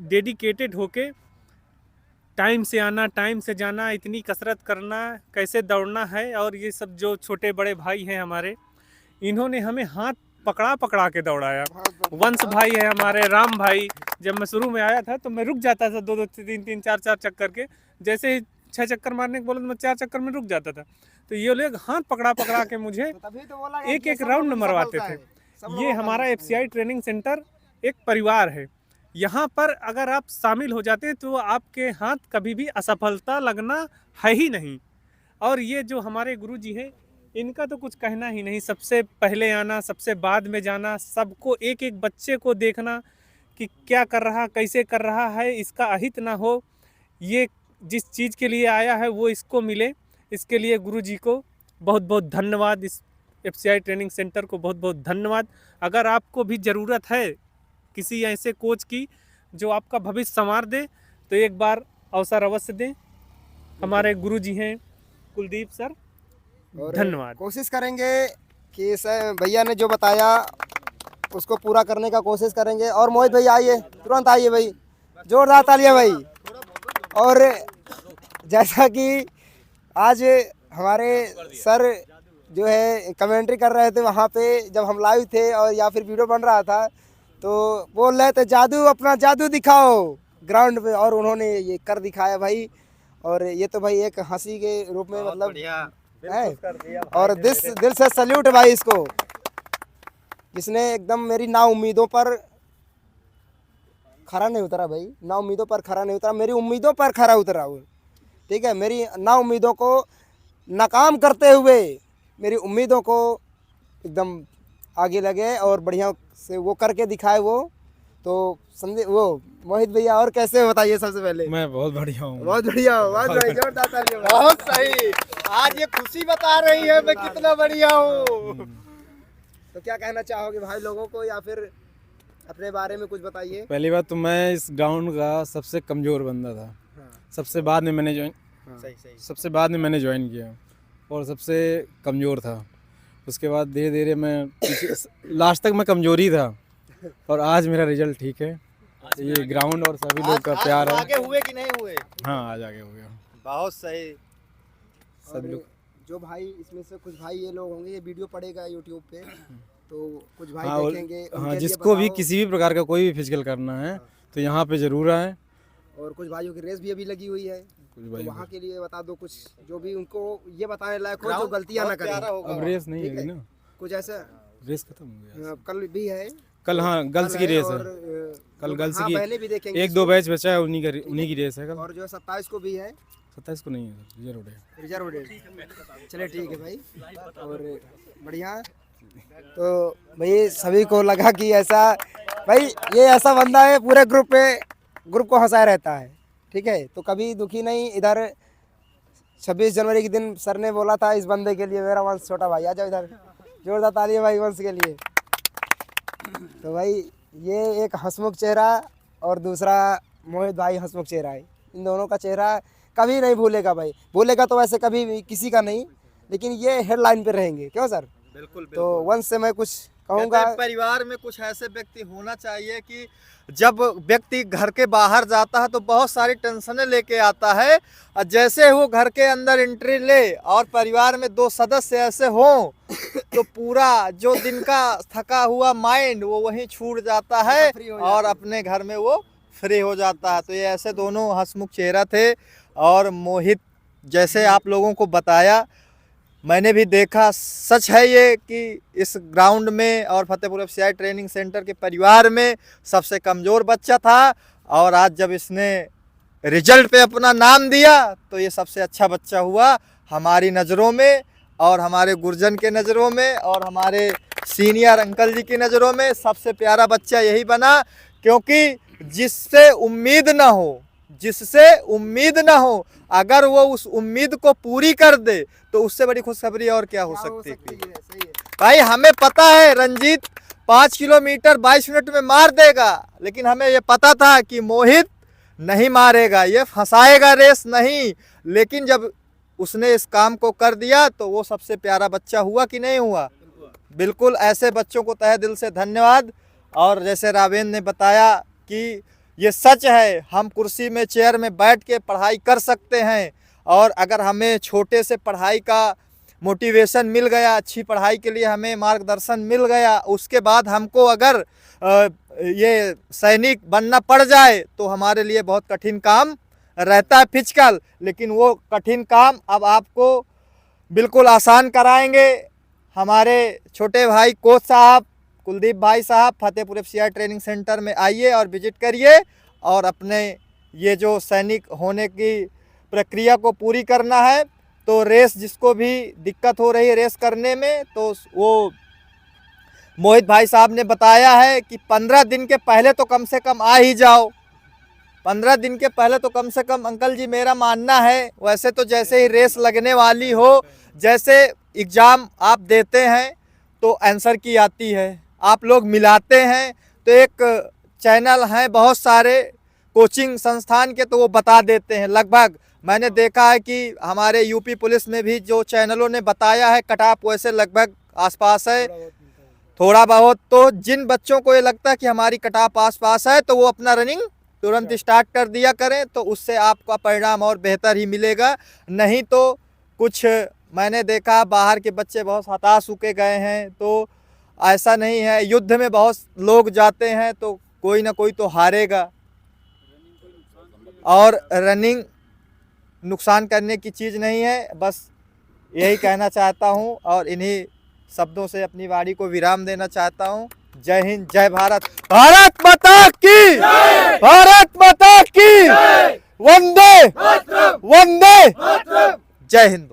डेडिकेटेड होके टाइम से आना, टाइम से जाना, इतनी कसरत करना, कैसे दौड़ना है, और ये सब जो छोटे बड़े भाई हैं हमारे, इन्होंने हमें हाथ पकड़ा के दौड़ाया। वंश भाई है हमारे, राम भाई। जब मैं शुरू में आया था तो मैं रुक जाता था 2-2, 3-3, 4-4 चक्कर के, जैसे ही 6 चक्कर मारने को बोला तो मैं 4 चक्कर में रुक जाता था। तो ये लोग हाथ पकड़ा के मुझे एक राउंड मरवाते थे। ये हमारा एफसीआई ट्रेनिंग सेंटर एक परिवार है। यहाँ पर अगर आप शामिल हो जाते हैं तो आपके हाथ कभी भी असफलता लगना है ही नहीं। और ये जो हमारे गुरुजी हैं, इनका तो कुछ कहना ही नहीं। सबसे पहले आना, सबसे बाद में जाना, सबको एक एक बच्चे को देखना कि क्या कर रहा, कैसे कर रहा है, इसका अहित ना हो। ये जिस चीज़ के लिए आया है वो इसको मिले, इसके लिए गुरुजी को बहुत बहुत धन्यवाद। इस एफसीआई ट्रेनिंग सेंटर को बहुत बहुत धन्यवाद। अगर आपको भी ज़रूरत है किसी ऐसे कोच की जो आपका भविष्य संवार दे, तो एक बार अवसर अवश्य दें। हमारे गुरुजी हैं कुलदीप सर, और धन्यवाद। कोशिश करेंगे कि सर भैया ने जो बताया उसको पूरा करने का कोशिश करेंगे। और मोहित भैया आइए, तुरंत आइए भाई, जोरदार तालियां भाई। और जैसा कि आज हमारे सर जो है कमेंट्री कर रहे थे वहाँ पे, जब हम लाइव थे और या फिर वीडियो बन रहा था, तो बोल रहे थे जादू, अपना जादू दिखाओ ग्राउंड पे, और उन्होंने ये कर दिखाया भाई। और ये तो भाई एक हंसी के रूप में मतलब है, और दिल से सल्यूट है भाई इसको, जिसने एकदम मेरी ना उम्मीदों पर खरा नहीं उतरा भाई, ना उम्मीदों पर खरा नहीं उतरा, मेरी उम्मीदों पर खरा उतरा वो। ठीक है, मेरी ना उम्मीदों को नाकाम करते हुए मेरी उम्मीदों को एकदम आगे लगे और बढ़िया से वो करके दिखाए वो। तो संदीप वो मोहित भैया, और कैसे बताइए सबसे पहले? मैं बहुत बढ़िया हूँ। बहुत बढ़िया, बहुत बढ़िया, जोरदार तालियां। बहुत सही, आज ये खुशी बता रही है मैं कितना बढ़िया हूँ। तो क्या कहना चाहोगे भाई लोगों को, या फिर अपने बारे में कुछ बताइए? पहली बात तो मैं इस ग्राउंड का सबसे कमज़ोर बंदा था। सबसे बाद में मैंने ज्वाइन किया और सबसे कमज़ोर था। उसके बाद धीरे धीरे मैं लास्ट तक मैं कमज़ोर ही था, और आज मेरा रिजल्ट ठीक है। ये ग्राउंड और सभी लोग का प्यार है। आगे हुए कि नहीं हुए? हाँ, आज आगे हो गया। बहुत सही। सब लोग जो भाई इसमें से कुछ भाई ये लोग होंगे, ये वीडियो पड़ेगा यूट्यूब पे, तो कुछ भाई हाँ, देखेंगे। हाँ, उनके लिए जिसको भी बताओ। किसी भी प्रकार का कोई भी फिजिकल करना है तो यहाँ पे ज़रूर आए। और कुछ भाइयों की रेस भी अभी लगी हुई है, कुछ तो भाई वहाँ के लिए बता दो कुछ, जो भी उनको ये बताने लायक हो, जो गलतियाँ ना करें। अब रेस नहीं है ना, कुछ ऐसा रेस खत्म हो गया। कल भी है, कल हाँ गर्ल्स की रेस है। और, कल गर्ल्स हाँ, की पहले भी देखेंगे एक दो बैच बचा है, उन्हीं की रेस है कल। और जो 27 को भी है, 27 को नहीं है, रिजर्व डे। Reserve date. चलिए ठीक है भाई, और बढ़िया। तो भाई सभी को लगा कि ऐसा भाई ये ऐसा बंदा है पूरे ग्रुप को हंसाया रहता है। ठीक है, तो कभी दुखी नहीं। इधर 26 जनवरी के दिन सर ने बोला था इस बंदे के लिए, मेरा वंश छोटा भाई, आ जाओ इधर, जोरदार तालियां भाई वंश के लिए। तो भाई ये एक हंसमुख चेहरा और दूसरा मोहित भाई हंसमुख चेहरा है। इन दोनों का चेहरा कभी नहीं भूलेगा भाई, भूलेगा तो वैसे कभी भी किसी का नहीं, लेकिन ये हेडलाइन पे रहेंगे। क्यों सर? बिल्कुल तो वंश से मैं कुछ कहूँगा, कहते हैं परिवार में कुछ ऐसे व्यक्ति होना चाहिए कि जब व्यक्ति घर के बाहर जाता है तो बहुत सारी टेंशनें लेके आता है, और जैसे वो घर के अंदर एंट्री ले और परिवार में 2 सदस्य ऐसे हों तो पूरा जो दिन का थका हुआ माइंड वो वहीं छूट जाता है और अपने घर में वो फ्री हो जाता है। तो ये ऐसे दोनों हंसमुख चेहरा थे। और मोहित जैसे आप लोगों को बताया, मैंने भी देखा, सच है ये कि इस ग्राउंड में और फतेहपुर एफसीआई ट्रेनिंग सेंटर के परिवार में सबसे कमज़ोर बच्चा था, और आज जब इसने रिजल्ट पे अपना नाम दिया तो ये सबसे अच्छा बच्चा हुआ हमारी नज़रों में, और हमारे गुरजन के नज़रों में, और हमारे सीनियर अंकल जी की नज़रों में सबसे प्यारा बच्चा यही बना। क्योंकि जिससे उम्मीद ना हो अगर वो उस उम्मीद को पूरी कर दे तो उससे बड़ी खुशखबरी और क्या हो सकती है। सही है। भाई हमें पता है रंजीत 5 किलोमीटर 22 मिनट में मार देगा, लेकिन हमें ये पता था कि मोहित नहीं मारेगा, ये फंसाएगा रेस नहीं। लेकिन जब उसने इस काम को कर दिया तो वो सबसे प्यारा बच्चा हुआ कि नहीं हुआ? बिल्कुल, ऐसे बच्चों को तहे दिल से धन्यवाद। और जैसे रावेन ने बताया कि ये सच है, हम कुर्सी में चेयर में बैठ के पढ़ाई कर सकते हैं, और अगर हमें छोटे से पढ़ाई का मोटिवेशन मिल गया, अच्छी पढ़ाई के लिए हमें मार्गदर्शन मिल गया, उसके बाद हमको अगर ये सैनिक बनना पड़ जाए तो हमारे लिए बहुत कठिन काम रहता है फिजिकल, लेकिन वो कठिन काम अब आपको बिल्कुल आसान कराएंगे हमारे छोटे भाई कोच साहब कुलदीप भाई साहब। फतेहपुर एफसीआई ट्रेनिंग सेंटर में आइए और विजिट करिए, और अपने ये जो सैनिक होने की प्रक्रिया को पूरी करना है। तो रेस जिसको भी दिक्कत हो रही है रेस करने में, तो वो मोहित भाई साहब ने बताया है कि 15 दिन के पहले तो कम से कम आ ही जाओ। 15 दिन के पहले तो कम से कम, अंकल जी मेरा मानना है, वैसे तो जैसे ही रेस लगने वाली हो, जैसे एग्ज़ाम आप देते हैं तो आंसर की आती है, आप लोग मिलाते हैं तो एक चैनल हैं बहुत सारे कोचिंग संस्थान के, तो वो बता देते हैं। लगभग मैंने देखा है कि हमारे यूपी पुलिस में भी जो चैनलों ने बताया है कट ऑफ वैसे लगभग आसपास है, थोड़ा बहुत। तो जिन बच्चों को ये लगता है कि हमारी कट ऑफ आसपास है तो वो अपना रनिंग तुरंत स्टार्ट कर दिया करें, तो उससे आपका परिणाम और बेहतर ही मिलेगा। नहीं तो कुछ मैंने देखा बाहर के बच्चे बहुत हताश होके गए हैं, तो ऐसा नहीं है। युद्ध में बहुत लोग जाते हैं तो कोई ना कोई तो हारेगा, और रनिंग नुकसान करने की चीज़ नहीं है। बस यही कहना चाहता हूँ और इन्हीं शब्दों से अपनी वाणी को विराम देना चाहता हूँ। जय हिंद, जय भारत, भारत माता की, भारत माता की, वंदे वंदे, जय हिंद।